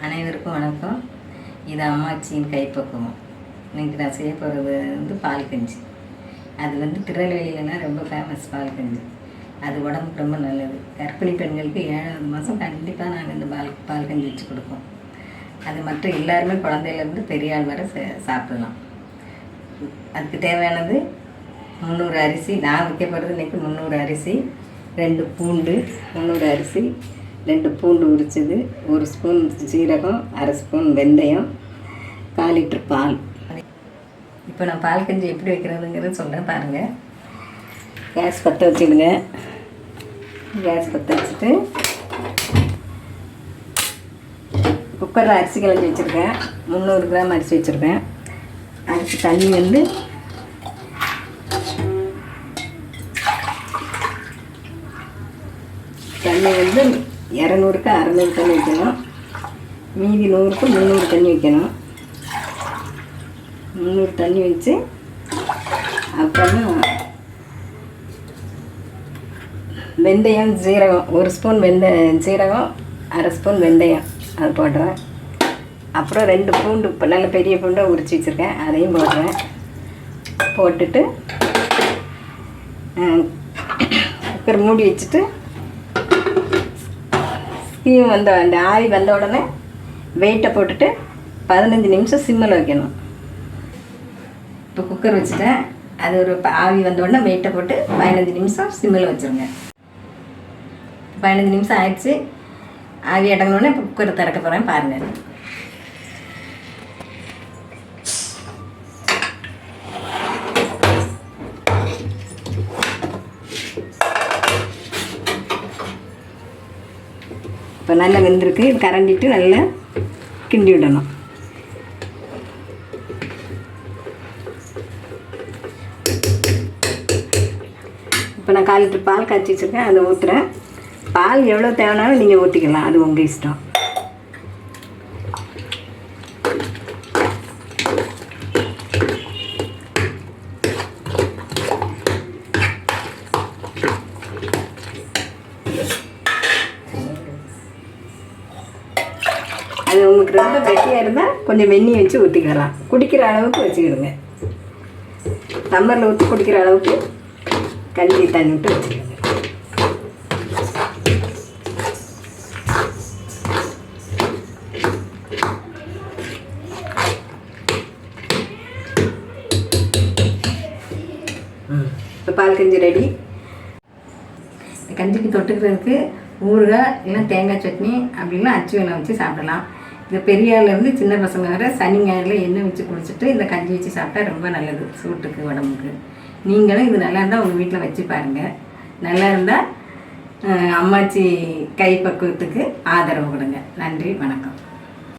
அனைவருக்கும் வணக்கம். இது அம்மாச்சியின் கைப்பக்குவம். இன்றைக்கி நான் செய்ய போகிறது பால்கஞ்சி. அது திருநெல்வேலியிலலாம் ரொம்ப ஃபேமஸ் பால்கஞ்சி. அது உடம்புக்கு ரொம்ப நல்லது. கர்ப்பிணி பெண்களுக்கு 7வது மாதம் கண்டிப்பாக நாங்கள் இந்த பால்கஞ்சி வச்சு கொடுப்போம். அது மற்ற எல்லாருமே குழந்தையிலேருந்து பெரிய ஆள் வரை சாப்பிடலாம். அதுக்கு தேவையானது 300 அரிசி. நான் வைக்க போகிறது இன்றைக்கி 300 அரிசி, 2 பூண்டு, 300 அரிசி, 2 பூண்டு உரிச்சது, 1 ஸ்பூன் சீரகம், 1/2 ஸ்பூன் வெந்தயம், 1/4 லிட்டர் பால். இப்போ நான் பால்கஞ்சி எப்படி வைக்கிறதுங்கிறது சொல்கிறேன் பாருங்கள். கேஸ் பற்ற வச்சுடுங்க. கேஸ் பற்ற வச்சுட்டு குக்கரில் அரிசி கலஞ்சி வச்சுருக்கேன். 300 கிராம் அரிசி வச்சுருக்கேன். அரிசி தண்ணி 200க்கு 600 தண்ணி வைக்கணும். மீதி 100க்கு 300 தண்ணி வைக்கணும். 300 தண்ணி வச்சு அப்புறமா வெந்தயம், சீரகம், 1 ஸ்பூன் சீரகம், 1/2 ஸ்பூன் வெந்தயம் அது போடுறேன். அப்புறம் 2 பூண்டு, இப்போ நல்ல பெரிய பூண்டை உரித்து வச்சுருக்கேன், அதையும் போடுறேன். போட்டுட்டு குக்கர் மூடி வச்சுட்டு ஸ்டீம் அந்த ஆவி வந்த உடனே வெயிட்டை போட்டுட்டு 15 நிமிஷம் சிம்மில் வைக்கணும். இப்போ குக்கர் வச்சுட்டேன். அது ஒரு ஆவி வந்த உடனே வெயிட்டை போட்டு 15 நிமிஷம் சிம்மில் வச்சுருங்க. 15 நிமிஷம் ஆயிடுச்சு. ஆவி அடங்கினோடனே இப்போ குக்கரை திறக்க போகிறேன் பாருங்கள். இப்போ நல்லா வெந்திருக்கு. இது கரண்டிட்டு நல்லா கிண்டி விடணும். இப்போ நான் 1/4 லிட்டர் பால் காய்ச்சி வச்சுருக்கேன், அதை ஊற்றுறேன். பால் எவ்வளோ தேவைனாலும் நீங்கள் ஊற்றிக்கலாம், அது உங்கள் இஷ்டம். அது உங்களுக்கு ரொம்ப கெட்டியாக இருந்தால் கொஞ்சம் வெந்நீர் வச்சு ஊற்றிக்கலாம். குடிக்கிற அளவுக்கு வச்சுக்கிடுங்க. டம்ளரில் ஊற்றி குடிக்கிற அளவுக்கு கஞ்சி தண்ணி விட்டு வச்சுக்கிடுங்க. இப்போ பால் கஞ்சி ரெடி. கஞ்சிக்கு தொட்டுக்கிறதுக்கு ஊறுகாய் இல்லை தேங்காய் சட்னி அப்படிலாம் அச்சு வேலை வச்சு சாப்பிடலாம். இந்த பெரியாலேருந்து சின்ன பசங்க வர சனி ஞாயிறில் எண்ணெய் வச்சு குடிச்சிட்டு இந்த கஞ்சி வச்சு சாப்பிட்டா ரொம்ப நல்லது சூட்டுக்கு, உடம்புக்கு. நீங்களும் இது நல்லா இருந்தால் உங்கள் வீட்டில் வச்சு பாருங்கள். நல்லா இருந்தால் அம்மாச்சி கைப்பக்குவத்துக்கு ஆதரவு கொடுங்க. நன்றி, வணக்கம்.